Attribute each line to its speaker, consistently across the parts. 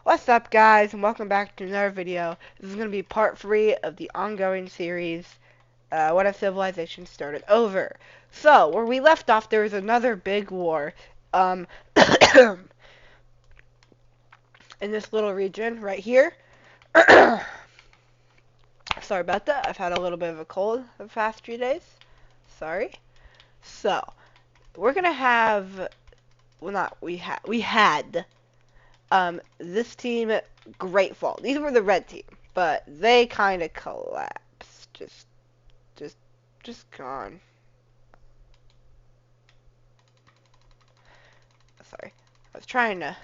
Speaker 1: What's up, guys, and welcome back to another video. This is going to be part 3 of the ongoing series, What If Civilization Started Over. So, where we left off, there was another big war, um, in this little region right here. Sorry about that. I've had a little bit of a cold the past few days. Sorry. So, we're going to have, well, not, we had, this team, Great Fall. These were the red team, but they kind of collapsed. Just, just gone. Sorry. I was trying to,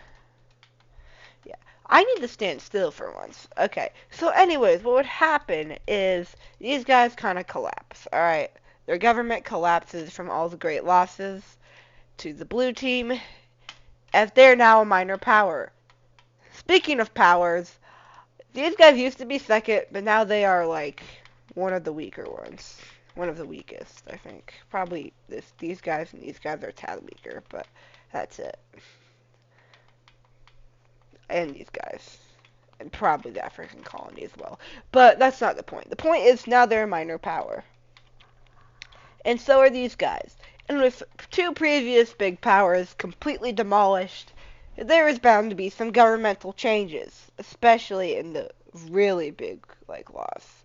Speaker 1: yeah. I need to stand still for once. Okay. So anyways, what would happen is these guys kind of collapse, alright? Their government collapses from all the great losses to the blue team, as they're now a minor power. Speaking of powers, these guys used to be second, but now they are like one of the weaker ones. One of the weakest, I think. Probably these guys and these guys are a tad weaker, but that's it. And these guys. And probably the African colony as well. But that's not the point. The point is now they're a minor power. And so are these guys. And with two previous big powers completely demolished, there is bound to be some governmental changes, especially in the really big loss.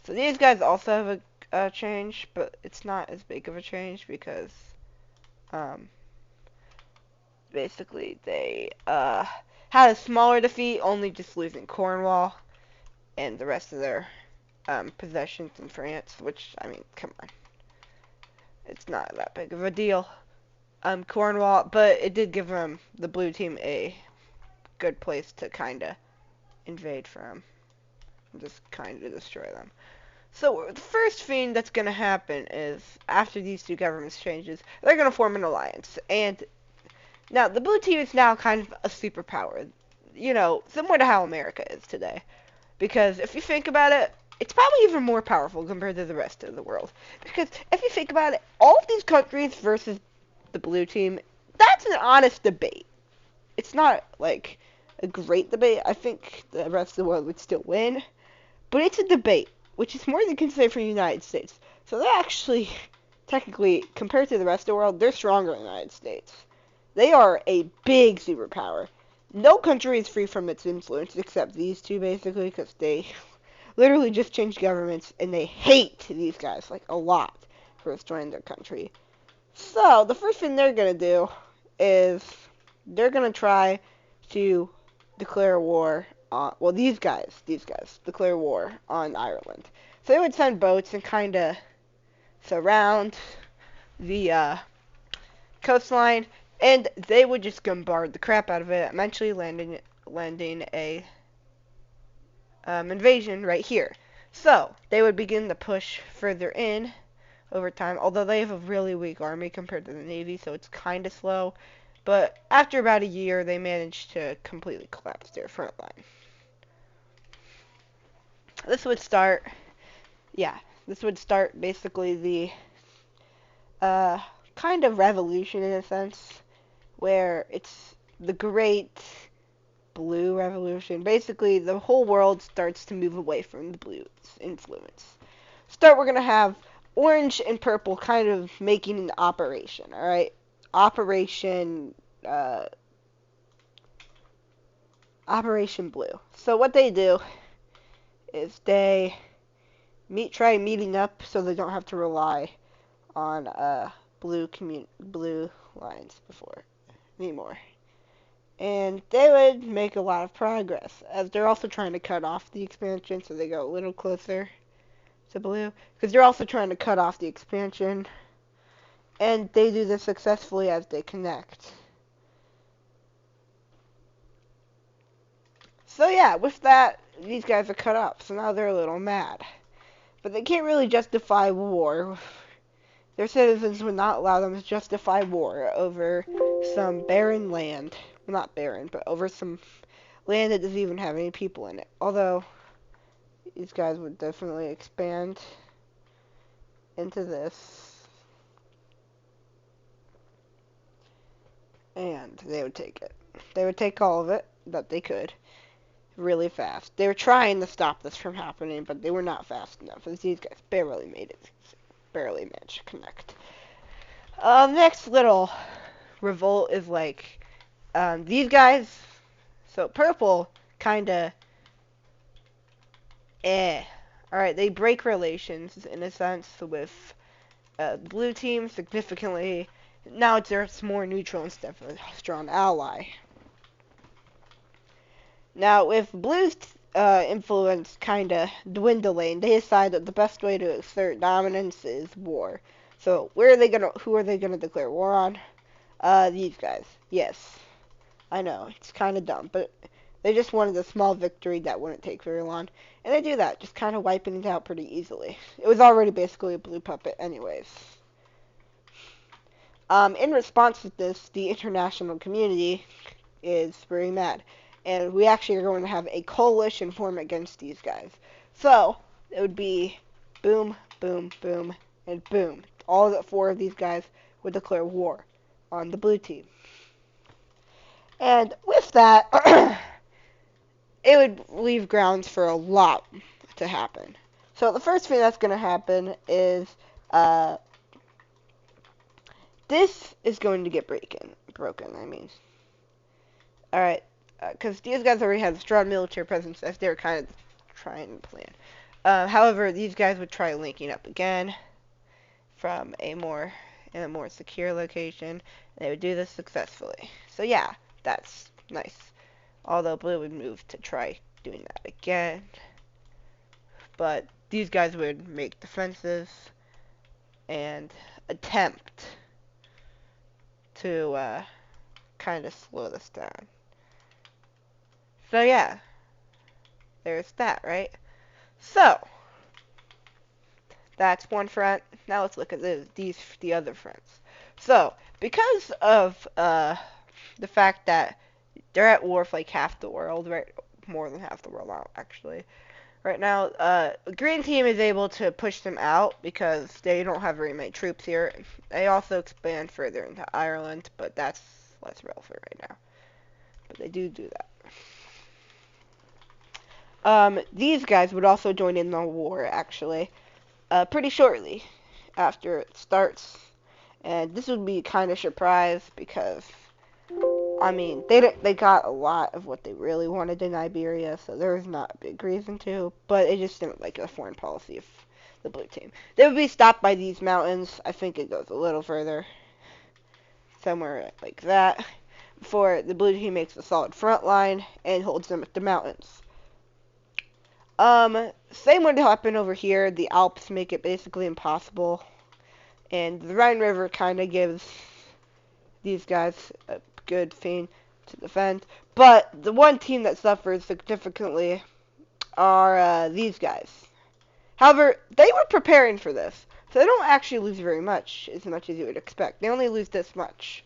Speaker 1: So these guys also have a change, but it's not as big of a change because um, basically they had a smaller defeat, only just losing Cornwall and the rest of their possessions in France, which, I mean, come on. It's not that big of a deal. Cornwall, but it did give them, the blue team, a good place to kind of invade from. Just kind of destroy them. So the first thing that's going to happen is, after these two governments changes, they're going to form an alliance. And now, the blue team is now kind of a superpower. You know, similar to how America is today. Because if you think about it, it's probably even more powerful compared to the rest of the world. Because if you think about it, all of these countries versus the blue team, that's an honest debate. It's not, like, a great debate. I think the rest of the world would still win. But it's a debate, which is more than you can say for the United States. So they're actually, technically, compared to the rest of the world, they're stronger than the United States. They are a big superpower. No country is free from its influence except these two, basically, because they literally just changed governments, and they hate these guys, like, a lot for destroying their country. So, the first thing they're going to do is they're going to try to declare war on, well, these guys declare war on Ireland. So they would send boats and kind of surround the coastline, and they would just bombard the crap out of it, eventually landing a invasion right here. So they would begin to push further in over time, although they have a really weak army compared to the Navy, so it's kind of slow. But after about a year, they managed to completely collapse their front line. This would start, this would start basically the kind of revolution in a sense, where it's the Great Blue Revolution. Basically, the whole world starts to move away from the blue's influence. We're gonna have orange and purple kind of making an operation, alright? Uh, Operation Blue. So what they do is they try meeting up so they don't have to rely on blue lines anymore. And they would make a lot of progress, as they're also trying to cut off the expansion, so they go a little closer to blue, because they're also trying to cut off the expansion, and they do this successfully as they connect. So yeah, with that, these guys are cut off, so now they're a little mad. But they can't really justify war. Their citizens would not allow them to justify war over some barren land. Well, not barren, but over some land that doesn't even have any people in it. Although, these guys would definitely expand into this. And they would take it. They would take all of it. that they could really fast. They were trying to stop this from happening, but they were not fast enough, as these guys barely made it. Barely managed to connect. Next little revolt is like these guys. So purple kinda Alright, they break relations in a sense with the blue team significantly. Now it's more neutral instead of a strong ally. Now, with blue's influence kinda dwindling, they decide that the best way to assert dominance is war. So, who are they gonna declare war on? These guys. Yes. I know, it's kinda dumb, but they just wanted a small victory that wouldn't take very long. And they do that, just kinda wiping it out pretty easily. It was already basically a blue puppet anyways. In response to this, the international community is very mad. And we actually are going to have a coalition form against these guys. So, it would be boom, boom, boom, and boom. All the 4 of these guys would declare war on the blue team. And with that, it would leave grounds for a lot to happen. So the first thing that's going to happen is this is going to get broken. Alright, because these guys already have a strong military presence as they're kind of trying to plan. However, these guys would try linking up again from in a more secure location, and they would do this successfully. So yeah, that's nice. Although blue would move to try doing that again. But these guys would make defenses and attempt to kind of slow this down. So yeah, there's that, right? So, that's one front. Now let's look at the other fronts. So, because of the fact that they're at war with like half the world, right? More than half the world out, actually. Right now, Green Team is able to push them out because they don't have very many troops here. They also expand further into Ireland, but that's less relevant right now. But they do that. These guys would also join in the war, actually, pretty shortly after it starts. And this would be kind of surprise because, I mean, they got a lot of what they really wanted in Iberia, so there was not a big reason to, but it just didn't like the foreign policy of the blue team. They would be stopped by these mountains. I think it goes a little further, somewhere like that, before the blue team makes a solid front line and holds them at the mountains. Same would happen over here. The Alps make it basically impossible, and the Rhine River kind of gives these guys a good thing to defend. But the one team that suffers significantly are these guys. However, they were preparing for this, so they don't actually lose very much, as you would expect. They only lose this much.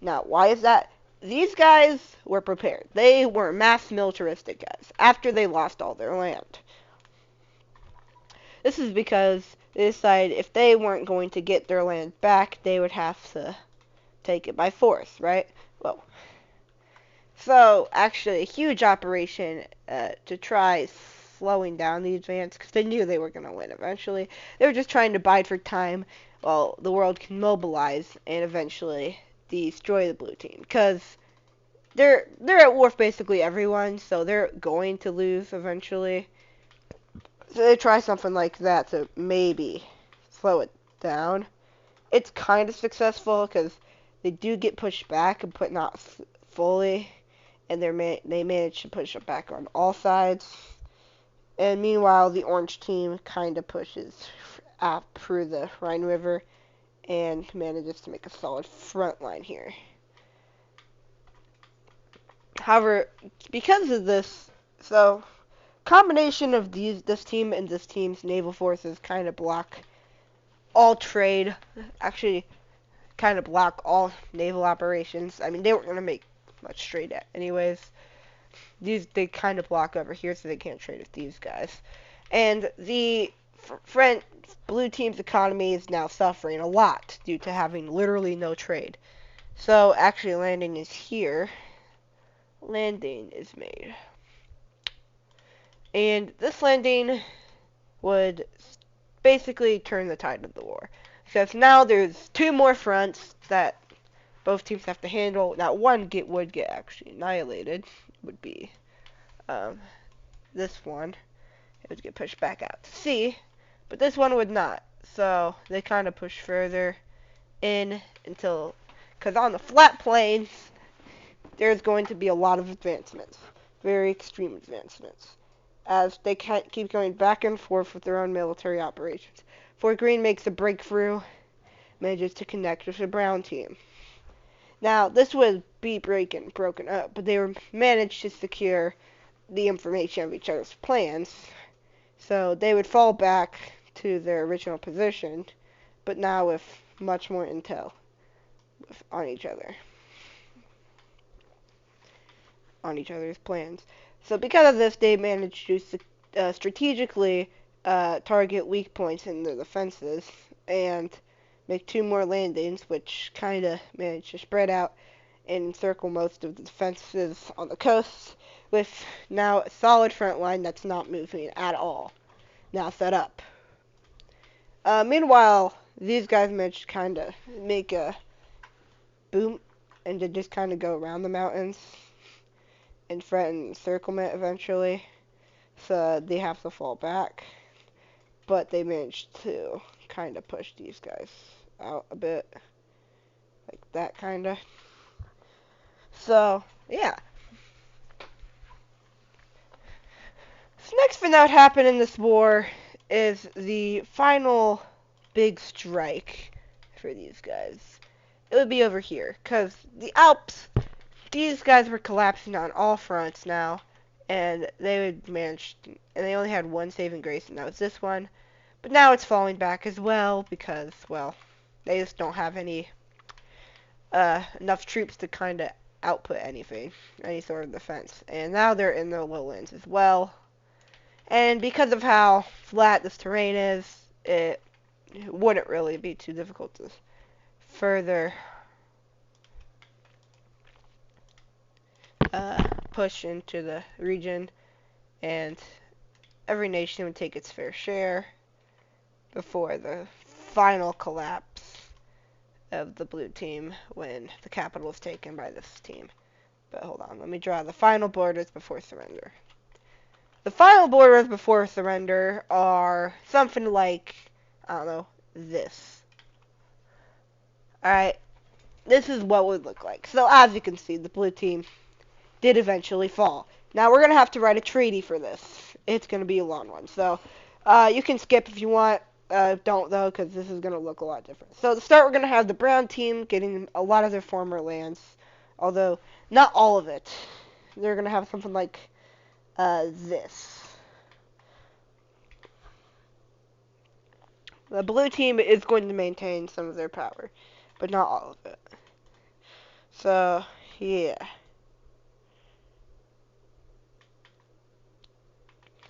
Speaker 1: Now, why is that? These guys were prepared. They were mass militaristic guys after they lost all their land. This is because they decided if they weren't going to get their land back, they would have to take it by force, right? Well, so actually a huge operation to try slowing down the advance because they knew they were going to win eventually. They were just trying to bide for time while the world can mobilize and eventually destroy the blue team because they're at war with basically everyone, so they're going to lose eventually. So they try something like that to maybe slow it down. It's kind of successful because they do get pushed back, but not fully, and they manage to push it back on all sides. And meanwhile, the orange team kind of pushes up through the Rhine River and manages to make a solid front line here. However, because of this, so combination of this team and this team's naval forces kind of block all trade, actually kind of block all naval operations. I mean, they weren't going to make much trade anyways. They kind of block over here, so they can't trade with these guys. And the blue team's economy is now suffering a lot due to having literally no trade. So actually landing is here. landing is made. And this landing would basically turn the tide of the war. Because now there's two more fronts that both teams have to handle. Now one would get actually annihilated. Would be um, this one. It would get pushed back out to sea. But this one would not. So they kind of push further in until... Because on the flat plains, there's going to be a lot of advancements. Very extreme advancements. As they can't keep going back and forth with their own military operations. Fort Greene makes a breakthrough, manages to connect with the Brown team. Now, this would be broken up, but they managed to secure the information of each other's plans, so they would fall back to their original position, but now with much more intel on each other's plans. So because of this, they managed to strategically target weak points in their defenses and make two more landings, which kind of managed to spread out and encircle most of the defenses on the coast, with now a solid front line that's not moving at all, now set up. Meanwhile, these guys managed to kind of make a boom and to just kind of go around the mountains and threaten encirclement eventually, so they have to fall back. But they managed to kind of push these guys out a bit, like that kind of. So, yeah. So next thing that would happen in this war is the final big strike for these guys. It would be over here, because the Alps, these guys were collapsing on all fronts now, and they would manage, and they only had one saving grace, and that was this one. But now it's falling back as well, because, well, they just don't have enough troops to kind of output anything, any sort of defense. And now they're in the lowlands as well. And because of how flat this terrain is, it wouldn't really be too difficult to further push into the region, and every nation would take its fair share before the final collapse of the blue team when the capital is taken by this team. But hold on, let me draw the final borders before surrender. The final borders before surrender are something like, I don't know, this. Alright, this is what it would look like. So as you can see, the blue team did eventually fall. Now we're going to have to write a treaty for this. It's going to be a long one. So you can skip if you want. Don't though, because this is going to look a lot different. So to start, we're going to have the brown team getting a lot of their former lands, although not all of it. They're going to have something like this. The blue team is going to maintain some of their power, but not all of it. So, yeah.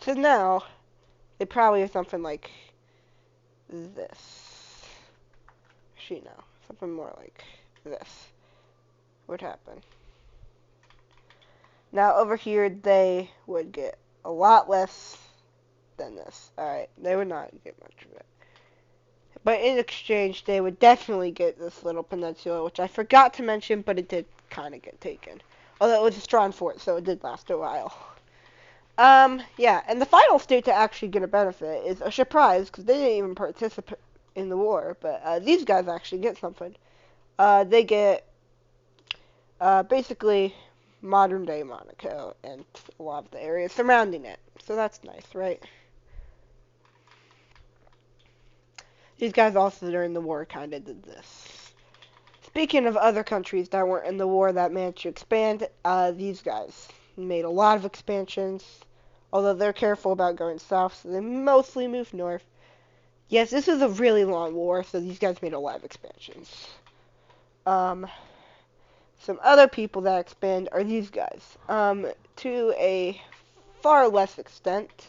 Speaker 1: So now, they probably have something like this. Actually, no. Something more like this would happen. Now, over here, they would get a lot less than this. Alright, they would not get much of it. But in exchange, they would definitely get this little peninsula, which I forgot to mention, but it did kind of get taken. Although it was a strong fort, so it did last a while. Yeah, and the final state to actually get a benefit is a surprise, because they didn't even participate in the war, but these guys actually get something. They get, basically, modern-day Monaco, and a lot of the areas surrounding it. So that's nice, right? These guys also during the war kind of did this. Speaking of other countries that weren't in the war that managed to expand, these guys made a lot of expansions, although they're careful about going south, so they mostly moved north. Yes, this is a really long war, so these guys made a lot of expansions. Some other people that expand are these guys, to a far less extent.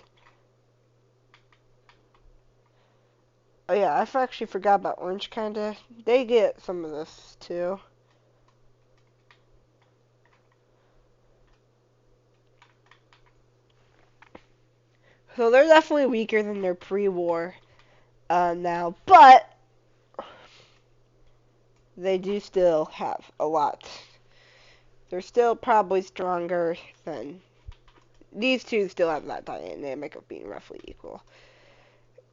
Speaker 1: Oh yeah, I actually forgot about Orange, kinda. They get some of this, too. So they're definitely weaker than their pre-war now, but they do still have a lot. They're still probably stronger than these two. Still have that dynamic of being roughly equal.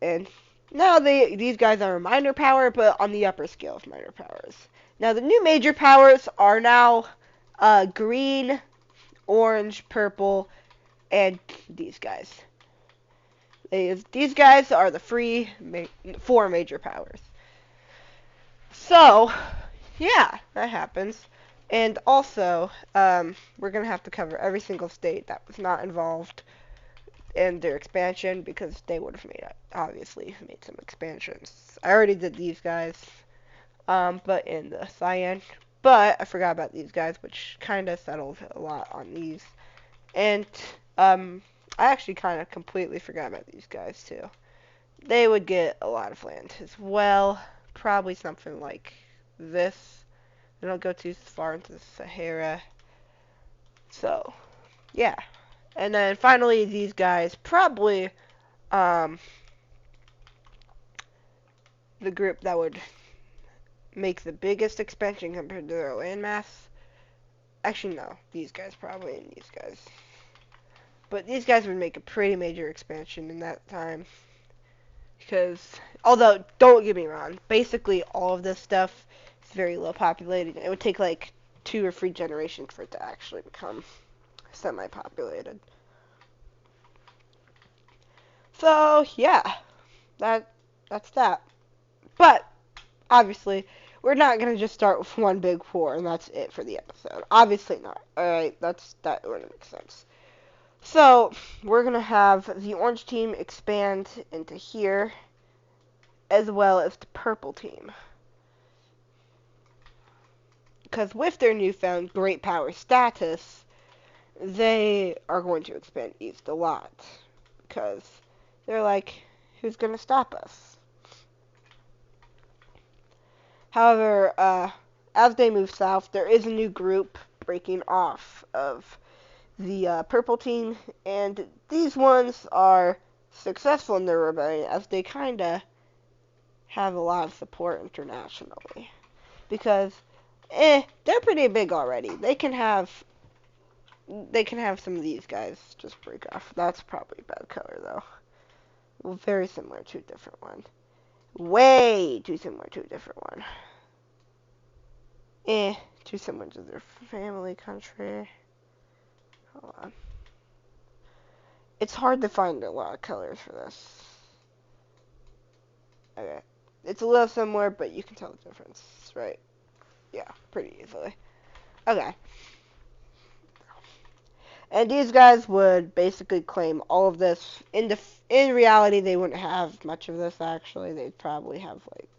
Speaker 1: And now these guys are a minor power, but on the upper scale of minor powers. Now the new major powers are now green, orange, purple, and these guys. These guys are the four major powers. So, yeah, that happens. And also, we're going to have to cover every single state that was not involved in their expansion because they would have obviously made some expansions. I already did these guys, but in the Cyan. But I forgot about these guys, which kind of settled a lot on these. And I actually kind of completely forgot about these guys too. They would get a lot of land as well. Probably something like this. They don't go too far into the Sahara. So, yeah. And then finally, these guys probably the group that would make the biggest expansion compared to their landmass. Actually, no. These guys probably and these guys. But these guys would make a pretty major expansion in that time. Because, although, don't get me wrong, basically all of this stuff is very low populated. It would take like 2 or 3 generations for it to actually become semi-populated. So, yeah, that's that. But, obviously, we're not going to just start with one big war and that's it for the episode. Obviously not. Alright, that wouldn't make sense. So, we're going to have the orange team expand into here, as well as the purple team. Because with their newfound great power status, they are going to expand east a lot. Because they're like, who's going to stop us? However, as they move south, there is a new group breaking off of the purple team, and these ones are successful in their rebellion as they kind of have a lot of support internationally. Because, they're pretty big already. They can have some of these guys just break off. That's probably a bad color, though. Well, very similar to a different one. Way too similar to a different one. Too similar to their family country. Hold on. It's hard to find a lot of colors for this. Okay. It's a little similar, but you can tell the difference, right? Yeah, pretty easily. Okay. And these guys would basically claim all of this. In reality, they wouldn't have much of this, actually. They'd probably have, like,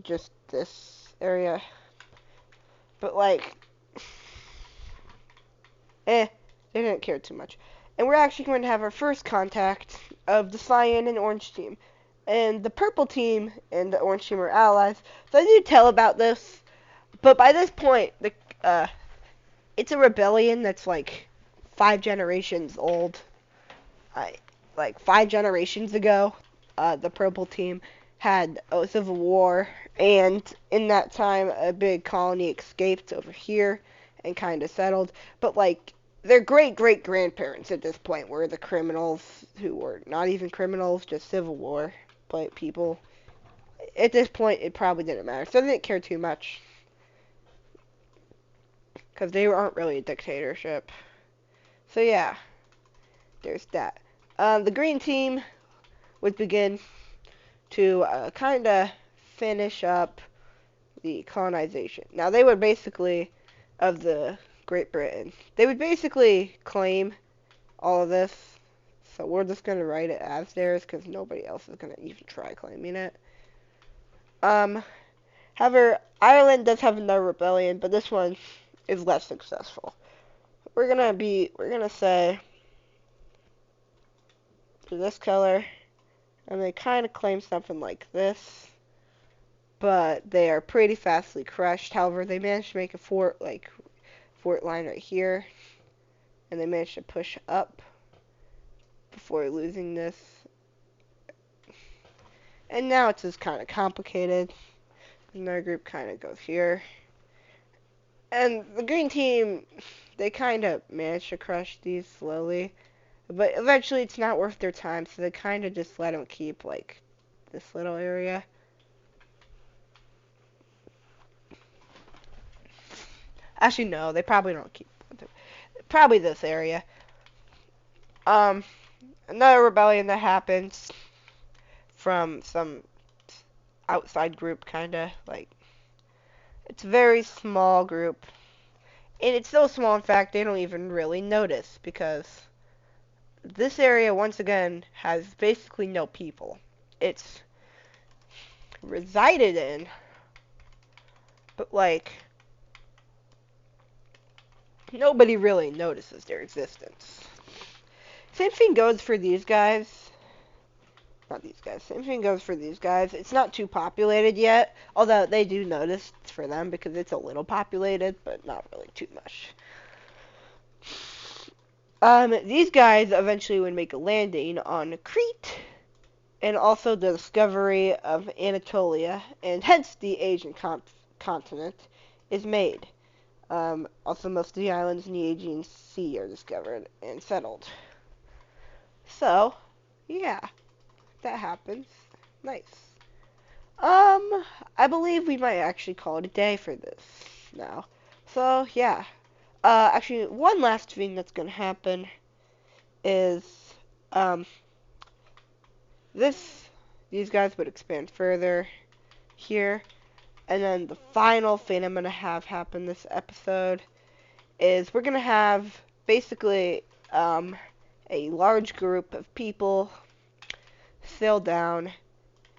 Speaker 1: just this area. But, like, they didn't care too much. And we're actually going to have our first contact of the cyan and orange team. And the purple team and the orange team are allies. So I did tell about this. But by this point, it's a rebellion that's like 5 generations old. Like 5 generations ago, the purple team had a civil war, and in that time, a big colony escaped over here and kind of settled. But like their great-great-grandparents at this point were the criminals who were not even criminals, just Civil War people. At this point, it probably didn't matter. So they didn't care too much. Because they aren't really a dictatorship. So yeah, there's that. The green team would begin to kind of finish up the colonization. Now they would basically, of the Great Britain, they would basically claim all of this. So we're just going to write it as theirs because nobody else is going to even try claiming it. However, Ireland does have another rebellion, but this one is less successful. We're gonna say for this color, and they kind of claim something like this, but they are pretty fastly crushed. However, they managed to make a fort line right here, and they managed to push up before losing this. And now it's just kind of complicated. Another group kind of goes here. And the green team, they kind of managed to crush these slowly. But eventually it's not worth their time, so they kind of just let them keep, like, this little area. Actually, no, they probably don't keep. Probably this area. Another rebellion that happens from some outside group, kinda like it's a very small group, and it's so small. In fact, they don't even really notice because this area once again has basically no people. It's resided in, but like nobody really notices their existence. Same thing goes for these guys. Not these guys. Same thing goes for these guys. It's not too populated yet, although they do notice for them because it's a little populated, but not really too much. These guys eventually would make a landing on Crete, and also the discovery of Anatolia, and hence the Asian continent is made. Also, most of the islands in the Aegean Sea are discovered and settled. So, yeah. That happens. Nice. I believe we might actually call it a day for this now. So, yeah. Actually, one last thing that's gonna happen is, um, these guys would expand further here. And then the final thing I'm gonna have happen this episode is we're gonna have basically, a large group of people sail down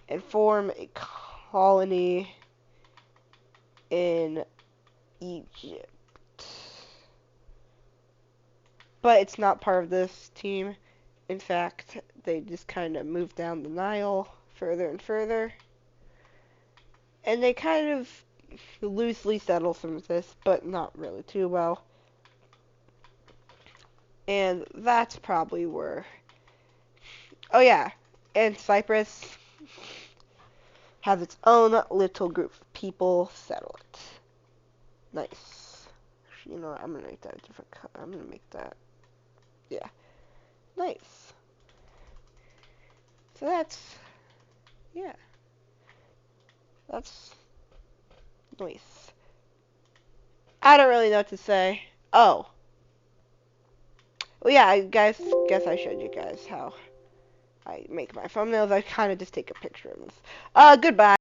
Speaker 1: and form a colony in Egypt. But it's not part of this team. In fact, they just kind of move down the Nile further and further. And they kind of loosely settle some of this, but not really too well. And that's probably where... Oh yeah, and Cyprus has its own little group of people settle it. Nice. Actually, you know what? I'm gonna make that a different color. I'm gonna make that. Yeah. Nice. So that's. Yeah. That's nice. I don't really know what to say. Oh. Well, yeah, I guess I showed you guys how I make my thumbnails. I kind of just take a picture of this. Goodbye.